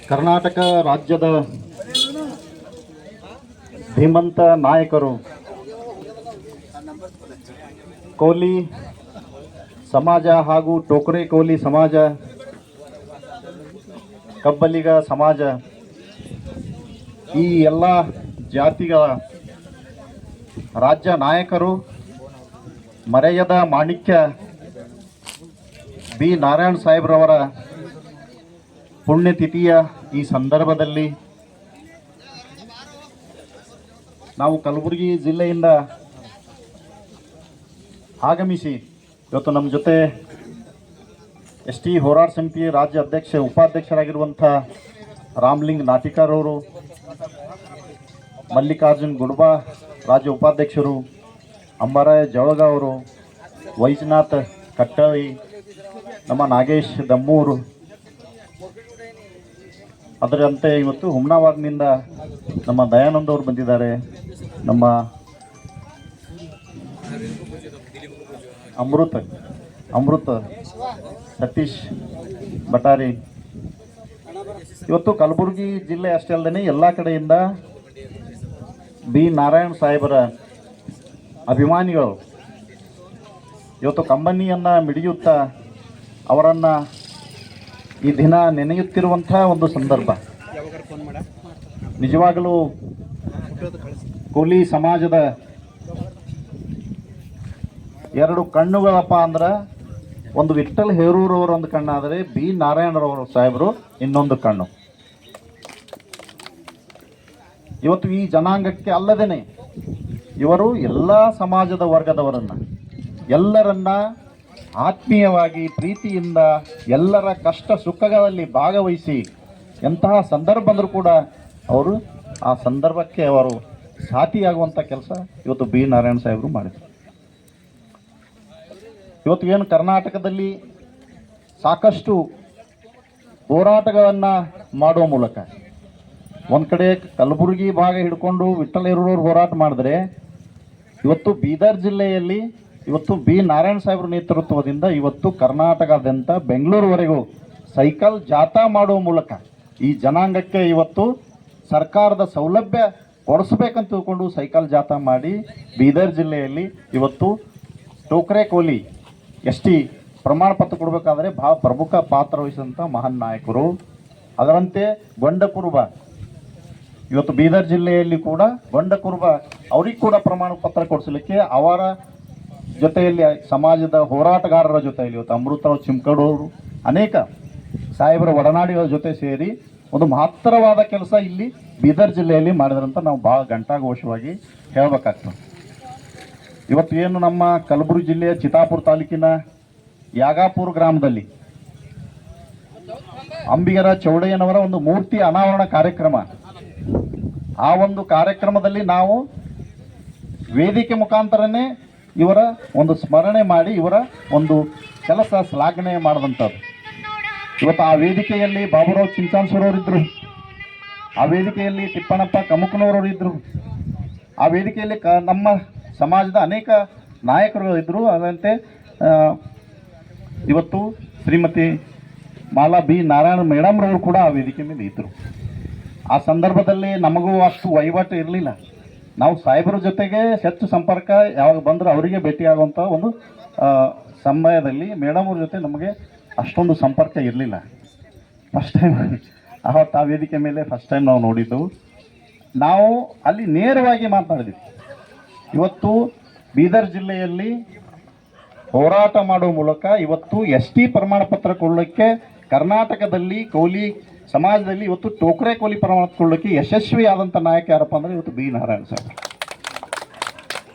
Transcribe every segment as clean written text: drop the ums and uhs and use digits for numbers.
ಕರ್ನಾಟಕ ರಾಜ್ಯದ ಧೀಮಂತ ನಾಯಕರು ಕೋಲಿ ಸಮಾಜ ಹಾಗೂ ಟೋಕರೆ ಕೋಲಿ ಸಮಾಜ, ಕಬ್ಬಲಿಗ ಸಮಾಜ, ಈ ಎಲ್ಲ ಜಾತಿಗಳ ರಾಜ್ಯ ನಾಯಕರು ಮರೆಯದ ಮಾಣಿಕ್ಯ ಬಿ ನಾರಾಯಣ ಸಾಹೇಬ್ರವರ ಪುಣ್ಯತಿಥಿಯ ಈ ಸಂದರ್ಭದಲ್ಲಿ ನಾವು ಕಲಬುರಗಿ ಜಿಲ್ಲೆಯಿಂದ ಆಗಮಿಸಿ ಇವತ್ತು ನಮ್ಮ ಜೊತೆ ಎಸ್ ಟಿ ಹೋರಾಟ ಸಮಿತಿ ರಾಜ್ಯ ಉಪಾಧ್ಯಕ್ಷರಾಗಿರುವಂಥ ರಾಮಲಿಂಗ್ ನಾಟಿಕಾರವರು, ಮಲ್ಲಿಕಾರ್ಜುನ್ ಗುಡ್ಬಾ ರಾಜ್ಯ ಉಪಾಧ್ಯಕ್ಷರು, ಅಂಬಾರಾಯ ಜವಳಗ ಅವರು, ವೈಜನಾಥ್ ಕಟ್ಟಳಿ, ನಮ್ಮ ನಾಗೇಶ್ ದಮ್ಮೂರು, ಅದರಂತೆ ಇವತ್ತು ಹುಮ್ನಾಬಾದ್ನಿಂದ ನಮ್ಮ ದಯಾನಂದ್ ಅವರು ಬಂದಿದ್ದಾರೆ, ನಮ್ಮ ಅಮೃತ ಸತೀಶ್ ಬಟಾರಿ. ಇವತ್ತು ಕಲಬುರಗಿ ಜಿಲ್ಲೆ ಅಷ್ಟೇ ಅಲ್ಲದೆ ಎಲ್ಲ ಕಡೆಯಿಂದ ಬಿ ನಾರಾಯಣ ಸಾಹೇಬರ ಅಭಿಮಾನಿಗಳು ಇವತ್ತು ಕಂಬನಿಯನ್ನು ಮಿಡಿಯುತ್ತಾ ಅವರನ್ನು ಈ ದಿನ ನೆನೆಯುತ್ತಿರುವಂಥ ಒಂದು ಸಂದರ್ಭ. ನಿಜವಾಗಲೂ ಕೋಲಿ ಸಮಾಜದ ಎರಡು ಕಣ್ಣುಗಳಪ್ಪ ಅಂದ್ರೆ ಒಂದು ವಿಠ್ಠಲ್ ಹೇರೂರವರ ಒಂದು ಕಣ್ಣಾದರೆ ಬಿ ನಾರಾಯಣರವರು ಸಾಹೇಬರು ಇನ್ನೊಂದು ಕಣ್ಣು. ಇವತ್ತು ಈ ಜನಾಂಗಕ್ಕೆ ಅಲ್ಲದೇನೆ ಇವರು ಎಲ್ಲ ಸಮಾಜದ ವರ್ಗದವರನ್ನು ಎಲ್ಲರನ್ನ ಆತ್ಮೀಯವಾಗಿ ಪ್ರೀತಿಯಿಂದ ಎಲ್ಲರ ಕಷ್ಟ ಸುಖಗಳಲ್ಲಿ ಭಾಗವಹಿಸಿ ಎಂತಹ ಸಂದರ್ಭ ಬಂದರೂ ಕೂಡ ಅವರು ಆ ಸಂದರ್ಭಕ್ಕೆ ಅವರು ಸಾಥಿಯಾಗುವಂಥ ಕೆಲಸ ಇವತ್ತು ಬಿ ನಾರಾಯಣ ಸಾಹೇಬರು ಮಾಡಿದರು. ಇವತ್ತು ಏನು ಕರ್ನಾಟಕದಲ್ಲಿ ಸಾಕಷ್ಟು ಹೋರಾಟಗಳನ್ನು ಮಾಡುವ ಮೂಲಕ ಒಂದು ಕಡೆ ಕಲಬುರಗಿ ಭಾಗ ಹಿಡ್ಕೊಂಡು ವಿಠ್ಠಲ್ ಹೇರೂರವರು ಹೋರಾಟ ಮಾಡಿದ್ರೆ, ಇವತ್ತು ಬೀದರ್ ಜಿಲ್ಲೆಯಲ್ಲಿ ಇವತ್ತು ಬಿ ನಾರಾಯಣ ಸಾಹೇಬ್ರ ನೇತೃತ್ವದಿಂದ ಇವತ್ತು ಕರ್ನಾಟಕದಾದ್ಯಂತ ಬೆಂಗಳೂರುವರೆಗೂ ಸೈಕಲ್ ಜಾಥಾ ಮಾಡುವ ಮೂಲಕ ಈ ಜನಾಂಗಕ್ಕೆ ಇವತ್ತು ಸರ್ಕಾರದ ಸೌಲಭ್ಯ ಕೊಡಿಸ್ಬೇಕಂತ ತಿಳ್ಕೊಂಡು ಸೈಕಲ್ ಜಾಥಾ ಮಾಡಿ ಬೀದರ್ ಜಿಲ್ಲೆಯಲ್ಲಿ ಇವತ್ತು ಟೋಕರೆ ಕೋಲಿ ಎಸ್ ಟಿ ಪ್ರಮಾಣ ಪತ್ರ ಕೊಡಬೇಕಾದ್ರೆ ಭಾಳ ಪ್ರಮುಖ ಪಾತ್ರ ವಹಿಸಿದಂಥ ಮಹಾನ್ ನಾಯಕರು. ಅದರಂತೆ ಗೊಂಡಕುರುಬ ಇವತ್ತು ಬೀದರ್ ಜಿಲ್ಲೆಯಲ್ಲಿ ಕೂಡ ಗೊಂಡಕುರುಬ ಅವ್ರಿಗೆ ಕೂಡ ಪ್ರಮಾಣ ಪತ್ರ ಕೊಡಿಸಲಿಕ್ಕೆ ಅವರ ಜೊತೆಯಲ್ಲಿ ಸಮಾಜದ ಹೋರಾಟಗಾರರ ಜೊತೆಯಲ್ಲಿ ಇವತ್ತು ಅಮೃತರಾವ್ ಚಿಮ್ಕಡೂರು ಅನೇಕ ಸಾಹೇಬರ ಒಡನಾಡಿಗಳ ಜೊತೆ ಸೇರಿ ಒಂದು ಮಹತ್ತರವಾದ ಕೆಲಸ ಇಲ್ಲಿ ಬೀದರ್ ಜಿಲ್ಲೆಯಲ್ಲಿ ಮಾಡಿದ್ರಂತ ನಾವು ಭಾಳ ಘಂಟಾಘೋಷವಾಗಿ ಹೇಳಬೇಕಾಗ್ತದೆ. ಇವತ್ತು ಏನು ನಮ್ಮ ಕಲಬುರಗಿ ಜಿಲ್ಲೆಯ ಚಿತ್ತಾಪುರ ತಾಲೂಕಿನ ಯಾಗಾಪುರ ಗ್ರಾಮದಲ್ಲಿ ಅಂಬಿಗರ ಚೌಡಯ್ಯನವರ ಒಂದು ಮೂರ್ತಿ ಅನಾವರಣ ಕಾರ್ಯಕ್ರಮ, ಆ ಒಂದು ಕಾರ್ಯಕ್ರಮದಲ್ಲಿ ನಾವು ವೇದಿಕೆ ಮುಖಾಂತರನೇ ಇವರ ಒಂದು ಸ್ಮರಣೆ ಮಾಡಿ ಇವರ ಒಂದು ಕೆಲಸ ಶ್ಲಾಘನೆ ಮಾಡಿದಂಥದ್ದು. ಇವತ್ತು ಆ ವೇದಿಕೆಯಲ್ಲಿ ಬಾಬುರಾವ್ ಚಿಂಚಾನ್ಸೂರವರಿದ್ದರು, ಆ ವೇದಿಕೆಯಲ್ಲಿ ತಿಪ್ಪಣ್ಣಪ್ಪ ಕಮುಕನವರವರು ಇದ್ದರು, ಆ ವೇದಿಕೆಯಲ್ಲಿ ನಮ್ಮ ಸಮಾಜದ ಅನೇಕ ನಾಯಕರು ಇದ್ದರು. ಅದರಂತೆ ಇವತ್ತು ಶ್ರೀಮತಿ ಮಾಲಾ ಬಿ ನಾರಾಯಣ ಮೇಡಮ್ರವರು ಕೂಡ ಆ ವೇದಿಕೆ ಮೇಲೆ ಇದ್ದರು. ಆ ಸಂದರ್ಭದಲ್ಲಿ ನಮಗೂ ಅಷ್ಟು ವಹಿವಾಟು ಇರಲಿಲ್ಲ. ನಾವು ಸಾಹೇಬರ ಜೊತೆಗೆ ಹೆಚ್ಚು ಸಂಪರ್ಕ ಯಾವಾಗ ಬಂದರೂ ಅವರಿಗೆ ಭೇಟಿಯಾಗುವಂಥ ಒಂದು ಸಮಯದಲ್ಲಿ ಮೇಡಮ್ ಅವ್ರ ಜೊತೆ ನಮಗೆ ಅಷ್ಟೊಂದು ಸಂಪರ್ಕ ಇರಲಿಲ್ಲ. ಫಸ್ಟ್ ಟೈಮ್ ಆವತ್ತು ಆ ವೇದಿಕೆ ಮೇಲೆ ಫಸ್ಟ್ ಟೈಮ್ ನಾವು ನೋಡಿದ್ದೆವು. ನಾವು ಅಲ್ಲಿ ನೇರವಾಗಿ ಮಾತನಾಡಿದ್ವಿ. ಇವತ್ತು ಬೀದರ್ ಜಿಲ್ಲೆಯಲ್ಲಿ ಹೋರಾಟ ಮಾಡುವ ಮೂಲಕ ಇವತ್ತು ಎಸ್ ಟಿ ಪ್ರಮಾಣ ಪತ್ರ ಕೊಡಲಿಕ್ಕೆ ಕರ್ನಾಟಕದಲ್ಲಿ ಕೋಲಿ ಸಮಾಜದಲ್ಲಿ ಇವತ್ತು ಟೋಕರೆ ಕೋಲಿ ಪ್ರಮಾಣ ಕೊಡಲಿಕ್ಕೆ ಯಶಸ್ವಿಯಾದಂಥ ನಾಯಕ ಯಾರಪ್ಪ ಅಂದರೆ ಇವತ್ತು ಬಿ ನಾರಾಯಣ ಸಾಹೇಬ್.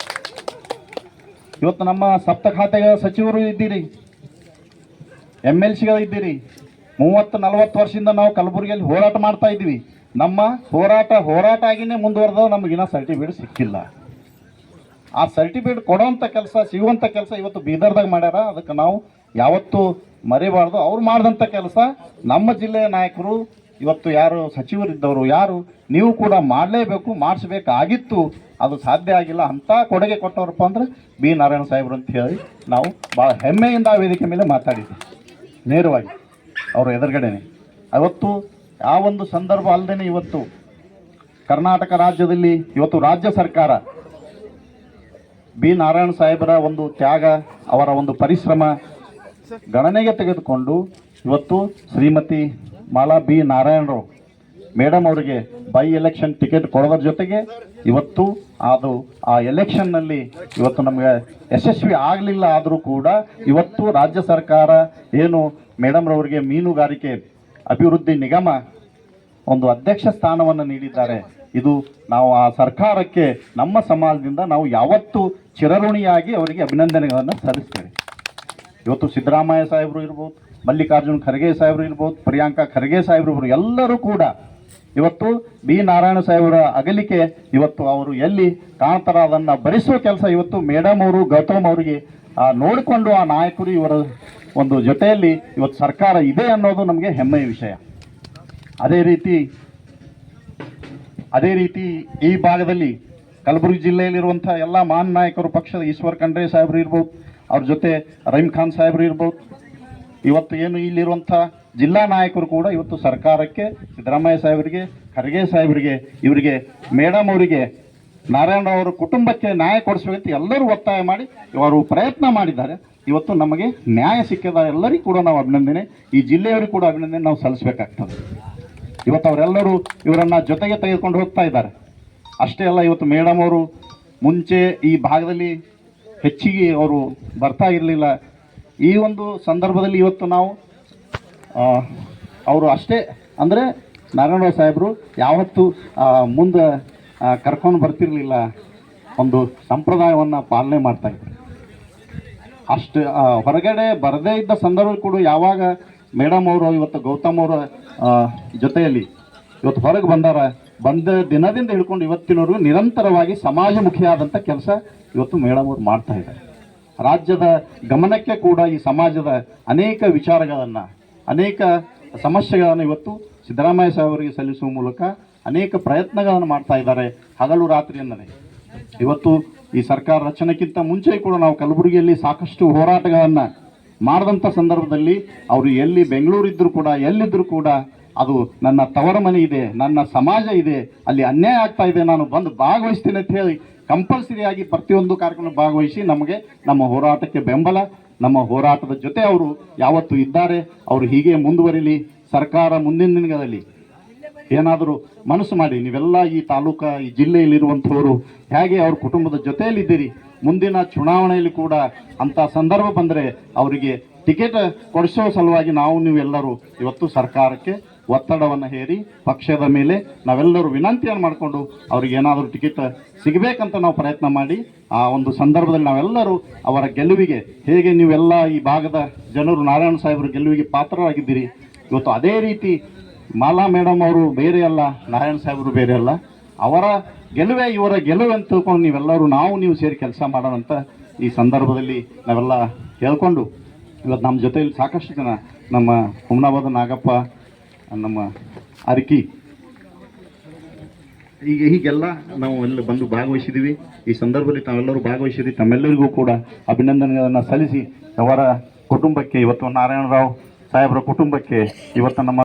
ಇವತ್ತು ನಮ್ಮ ಸಪ್ತ ಖಾತೆಗಳ ಸಚಿವರು ಇದ್ದೀರಿ, MLCಗಳು ಇದ್ದೀರಿ. 30-40 ವರ್ಷದಿಂದ ನಾವು ಕಲಬುರಗಿಯಲ್ಲಿ ಹೋರಾಟ ಮಾಡ್ತಾ ಇದ್ದೀವಿ. ನಮ್ಮ ಹೋರಾಟ ಆಗಿನೇ ಮುಂದುವರೆದ ನಮಗಿನ್ನ ಸರ್ಟಿಫಿಕೇಟ್ ಸಿಕ್ಕಿಲ್ಲ. ಆ ಸರ್ಟಿಫಿಕೇಟ್ ಕೊಡೋವಂಥ ಕೆಲಸ ಸಿಗುವಂಥ ಕೆಲಸ ಇವತ್ತು ಬೀದರ್ದಾಗ ಮಾಡ್ಯಾರ. ಅದಕ್ಕೆ ನಾವು ಯಾವತ್ತೂ ಮರಿಬಾರ್ದು. ಅವ್ರು ಮಾಡಿದಂಥ ಕೆಲಸ ನಮ್ಮ ಜಿಲ್ಲೆಯ ನಾಯಕರು ಇವತ್ತು ಯಾರು ಸಚಿವರಿದ್ದವರು ಯಾರು ನೀವು ಕೂಡ ಮಾಡಲೇಬೇಕು, ಮಾಡಿಸ್ಬೇಕಾಗಿತ್ತು, ಅದು ಸಾಧ್ಯ ಆಗಿಲ್ಲ. ಅಂಥ ಕೊಡುಗೆ ಕೊಟ್ಟವ್ರಪ್ಪ ಅಂದರೆ ಬಿ ನಾರಾಯಣ ಸಾಹೇಬರು ಅಂತ ಹೇಳಿ ನಾವು ಭಾಳ ಹೆಮ್ಮೆಯಿಂದ ಆ ವೇದಿಕೆ ಮೇಲೆ ಮಾತಾಡಿದ್ವಿ ನೇರವಾಗಿ ಅವ್ರ ಎದುರುಗಡೆನೆ. ಅವತ್ತು ಯಾವೊಂದು ಸಂದರ್ಭ ಅಲ್ಲದೆ ಇವತ್ತು ಕರ್ನಾಟಕ ರಾಜ್ಯದಲ್ಲಿ ಇವತ್ತು ರಾಜ್ಯ ಸರ್ಕಾರ ಬಿ ನಾರಾಯಣ ಸಾಹೇಬರ ಒಂದು ತ್ಯಾಗ, ಅವರ ಒಂದು ಪರಿಶ್ರಮ ಗಣನೆಗೆ ತೆಗೆದುಕೊಂಡು ಇವತ್ತು ಶ್ರೀಮತಿ ಮಾಲಾ ಬಿ ನಾರಾಯಣರಾವ್ ಮೇಡಮ್ ಅವರಿಗೆ ಬೈ ಎಲೆಕ್ಷನ್ ಟಿಕೆಟ್ ಕೊಡೋದ್ರ ಜೊತೆಗೆ ಇವತ್ತು ಅದು ಆ ಎಲೆಕ್ಷನ್ನಲ್ಲಿ ಇವತ್ತು ನಮಗೆ ಯಶಸ್ವಿ ಆಗಲಿಲ್ಲ ಆದರೂ ಕೂಡ ಇವತ್ತು ರಾಜ್ಯ ಸರ್ಕಾರ ಏನು ಮೇಡಮ್ರವರಿಗೆ ಮೀನುಗಾರಿಕೆ ಅಭಿವೃದ್ಧಿ ನಿಗಮ ಒಂದು ಅಧ್ಯಕ್ಷ ಸ್ಥಾನವನ್ನು ನೀಡಿದ್ದಾರೆ. ಇದು ನಾವು ಆ ಸರ್ಕಾರಕ್ಕೆ ನಮ್ಮ ಸಮಾಜದಿಂದ ನಾವು ಯಾವತ್ತೂ ಚಿರಋಣಿಯಾಗಿ ಅವರಿಗೆ ಅಭಿನಂದನೆಗಳನ್ನು ಸಲ್ಲಿಸ್ತೇವೆ. ಇವತ್ತು ಸಿದ್ದರಾಮಯ್ಯ ಸಾಹೇಬರು ಇರ್ಬೋದು, ಮಲ್ಲಿಕಾರ್ಜುನ್ ಖರ್ಗೆ ಸಾಹೇಬರು ಇರ್ಬೋದು, ಪ್ರಿಯಾಂಕಾ ಖರ್ಗೆ ಸಾಹೇಬರು ಎಲ್ಲರೂ ಕೂಡ ಇವತ್ತು ಬಿ ನಾರಾಯಣ ಸಾಹೇಬರ ಅಗಲಿಕೆ ಇವತ್ತು ಅವರು ಎಲ್ಲಿ ಕಾಣ್ತಾರ ಅದನ್ನು ಭರಿಸುವ ಕೆಲಸ ಇವತ್ತು ಮೇಡಮ್ ಅವರು ಗೌತಮ್ ಅವರಿಗೆ ನೋಡಿಕೊಂಡು ಆ ನಾಯಕರು ಇವರ ಒಂದು ಜೊತೆಯಲ್ಲಿ ಇವತ್ತು ಸರ್ಕಾರ ಇದೆ ಅನ್ನೋದು ನಮಗೆ ಹೆಮ್ಮೆಯ ವಿಷಯ. ಅದೇ ರೀತಿ ಈ ಭಾಗದಲ್ಲಿ ಕಲಬುರಗಿ ಜಿಲ್ಲೆಯಲ್ಲಿರುವಂಥ ಎಲ್ಲ ಮಹಾನ್ ನಾಯಕರು ಪಕ್ಷದ ಈಶ್ವರ್ ಖಂಡ್ರೆ ಸಾಹೇಬರು ಇರ್ಬೋದು, ಅವ್ರ ಜೊತೆ ರಹೀಮ್ ಖಾನ್ ಸಾಹೇಬರು ಇರ್ಬೋದು, ಇವತ್ತು ಏನು ಇಲ್ಲಿರುವಂಥ ಜಿಲ್ಲಾ ನಾಯಕರು ಕೂಡ ಇವತ್ತು ಸರ್ಕಾರಕ್ಕೆ ಸಿದ್ದರಾಮಯ್ಯ ಸಾಹೇಬರಿಗೆ, ಖರ್ಗೆ ಸಾಹೇಬರಿಗೆ, ಇವರಿಗೆ ಮೇಡಮ್ ಅವರಿಗೆ, ನಾರಾಯಣರಾವ್ ಅವರ ಕುಟುಂಬಕ್ಕೆ ನ್ಯಾಯ ಕೊಡಿಸಬೇಕಂತ ಎಲ್ಲರೂ ಒತ್ತಾಯ ಮಾಡಿ ಅವರು ಪ್ರಯತ್ನ ಮಾಡಿದ್ದಾರೆ. ಇವತ್ತು ನಮಗೆ ನ್ಯಾಯ ಸಿಕ್ಕಿದ ಎಲ್ಲರಿಗೂ ಕೂಡ ನಾವು ಅಭಿನಂದನೆ, ಈ ಜಿಲ್ಲೆಯವರಿಗೂ ಕೂಡ ಅಭಿನಂದನೆ ನಾವು ಸಲ್ಲಿಸಬೇಕಾಗ್ತದೆ. ಇವತ್ತು ಅವರೆಲ್ಲರೂ ಇವರನ್ನು ಜೊತೆಗೆ ತೆಗೆದುಕೊಂಡು ಹೋಗ್ತಾ ಇದ್ದಾರೆ. ಅಷ್ಟೇ ಅಲ್ಲ, ಇವತ್ತು ಮೇಡಮ್ ಅವರು ಮುಂಚೆ ಈ ಭಾಗದಲ್ಲಿ ಹೆಚ್ಚಿಗೆ ಅವರು ಬರ್ತಾ ಇರಲಿಲ್ಲ. ಈ ಒಂದು ಸಂದರ್ಭದಲ್ಲಿ ಇವತ್ತು ನಾವು ಅವರು ಅಷ್ಟೇ ಅಂದರೆ ನಾರಾಯಣರಾವ್ ಸಾಹೇಬರು ಯಾವತ್ತೂ ಮುಂದೆ ಕರ್ಕೊಂಡು ಬರ್ತಿರಲಿಲ್ಲ, ಒಂದು ಸಂಪ್ರದಾಯವನ್ನು ಪಾಲನೆ ಮಾಡ್ತಾಯಿದ್ರು. ಅಷ್ಟು ಹೊರಗಡೆ ಬರದೇ ಇದ್ದ ಸಂದರ್ಭ ಕೂಡ ಯಾವಾಗ ಮೇಡಮ್ ಅವರು ಇವತ್ತು ಗೌತಮ್ ಅವರ ಜೊತೆಯಲ್ಲಿ ಇವತ್ತು ಹೊರಗೆ ಬಂದ ದಿನದಿಂದ ಹಿಡ್ಕೊಂಡು ಇವತ್ತಿನವರೆಗೂ ನಿರಂತರವಾಗಿ ಸಮಾಜಮುಖಿಯಾದಂಥ ಕೆಲಸ ಇವತ್ತು ಮೇಡಮ್ ಅವರು ಮಾಡ್ತಾ ಇದ್ದಾರೆ. ರಾಜ್ಯದ ಗಮನಕ್ಕೆ ಕೂಡ ಈ ಸಮಾಜದ ಅನೇಕ ವಿಚಾರಗಳನ್ನು, ಅನೇಕ ಸಮಸ್ಯೆಗಳನ್ನು ಇವತ್ತು ಸಿದ್ದರಾಮಯ್ಯ ಸಾಹೇಬರಿಗೆ ಸಲ್ಲಿಸುವ ಮೂಲಕ ಅನೇಕ ಪ್ರಯತ್ನಗಳನ್ನು ಮಾಡ್ತಾ ಇದ್ದಾರೆ ಹಗಲು ರಾತ್ರಿ ಅನ್ನದೇ. ಇವತ್ತು ಈ ಸರ್ಕಾರ ರಚನೆಗಿಂತ ಮುಂಚೆ ಕೂಡ ನಾವು ಕಲಬುರಗಿಯಲ್ಲಿ ಸಾಕಷ್ಟು ಹೋರಾಟಗಳನ್ನು ಮಾಡಿದಂಥ ಸಂದರ್ಭದಲ್ಲಿ ಅವರು ಎಲ್ಲಿ ಬೆಂಗಳೂರಿದ್ದರೂ ಕೂಡ ಎಲ್ಲಿದ್ದರೂ ಕೂಡ ಅದು ನನ್ನ ತವರ ಮನೆ ಇದೆ, ನನ್ನ ಸಮಾಜ ಇದೆ, ಅಲ್ಲಿ ಅನ್ಯಾಯ ಆಗ್ತಾ ಇದೆ, ನಾನು ಬಂದು ಭಾಗವಹಿಸ್ತೀನಿ ಅಂತ ಹೇಳಿ ಕಂಪಲ್ಸರಿಯಾಗಿ ಪ್ರತಿಯೊಂದು ಕಾರ್ಯಕ್ರಮ ಭಾಗವಹಿಸಿ ನಮಗೆ ನಮ್ಮ ಹೋರಾಟಕ್ಕೆ ಬೆಂಬಲ, ನಮ್ಮ ಹೋರಾಟದ ಜೊತೆ ಅವರು ಯಾವತ್ತೂ ಇದ್ದಾರೆ. ಅವರು ಹೀಗೆ ಮುಂದುವರಿಲಿ. ಸರ್ಕಾರ ಮುಂದಿನ ದಿನಗಳಲ್ಲಿ ಏನಾದರೂ ಮನಸ್ಸು ಮಾಡಿ ನೀವೆಲ್ಲ ಈ ತಾಲೂಕು ಈ ಜಿಲ್ಲೆಯಲ್ಲಿರುವಂಥವರು ಹೇಗೆ ಅವ್ರ ಕುಟುಂಬದ ಜೊತೆಯಲ್ಲಿದ್ದೀರಿ, ಮುಂದಿನ ಚುನಾವಣೆಯಲ್ಲಿ ಕೂಡ ಅಂಥ ಸಂದರ್ಭ ಬಂದರೆ ಅವರಿಗೆ ಟಿಕೆಟ್ ಕೊಡಿಸೋ ಸಲುವಾಗಿ ನೀವೆಲ್ಲರೂ ಇವತ್ತು ಸರ್ಕಾರಕ್ಕೆ ಒತ್ತಡವನ್ನು ಹೇರಿ ಪಕ್ಷದ ಮೇಲೆ ನಾವೆಲ್ಲರೂ ವಿನಂತಿಯನ್ನು ಮಾಡಿಕೊಂಡು ಅವ್ರಿಗೆ ಏನಾದರೂ ಟಿಕೆಟ್ ಸಿಗಬೇಕಂತ ನಾವು ಪ್ರಯತ್ನ ಮಾಡಿ ಆ ಒಂದು ಸಂದರ್ಭದಲ್ಲಿ ನಾವೆಲ್ಲರೂ ಅವರ ಗೆಲುವಿಗೆ ಹೇಗೆ ನೀವೆಲ್ಲ ಈ ಭಾಗದ ಜನರು ನಾರಾಯಣ ಸಾಹೇಬರ ಗೆಲುವಿಗೆ ಪಾತ್ರರಾಗಿದ್ದೀರಿ, ಇವತ್ತು ಅದೇ ರೀತಿ ಮಾಲಾ ಮೇಡಮ್ ಅವರು ಬೇರೆ ಅಲ್ಲ, ನಾರಾಯಣ ಸಾಹೇಬರು ಬೇರೆ ಅಲ್ಲ, ಅವರ ಗೆಲುವೇ ಇವರ ಗೆಲುವು ಅಂತ ತಿಳ್ಕೊಂಡು ನೀವೆಲ್ಲರೂ ನೀವು ಸೇರಿ ಕೆಲಸ ಮಾಡೋಣ ಅಂತ ಈ ಸಂದರ್ಭದಲ್ಲಿ ನಾವೆಲ್ಲ ಹೇಳ್ಕೊಂಡು ಇವತ್ತು ನಮ್ಮ ಜೊತೆಯಲ್ಲಿ ಸಾಕಷ್ಟು ಜನ ನಮ್ಮ ಹುಮ್ನಾಬಾದ ನಾಗಪ್ಪ, ನಮ್ಮ ಅರ್ಕಿ, ಹೀಗೆಲ್ಲ ನಾವು ಎಲ್ಲ ಬಂದು ಭಾಗವಹಿಸಿದ್ದೀವಿ. ಈ ಸಂದರ್ಭದಲ್ಲಿ ತಾವೆಲ್ಲರೂ ಭಾಗವಹಿಸಿದ್ದೀವಿ. ತಮ್ಮೆಲ್ಲರಿಗೂ ಕೂಡ ಅಭಿನಂದನೆಗಳನ್ನು ಸಲ್ಲಿಸಿ ಅವರ ಕುಟುಂಬಕ್ಕೆ ಇವತ್ತು ನಾರಾಯಣರಾವ್ ಸಾಹೇಬರ ಕುಟುಂಬಕ್ಕೆ ಇವತ್ತು ನಮ್ಮ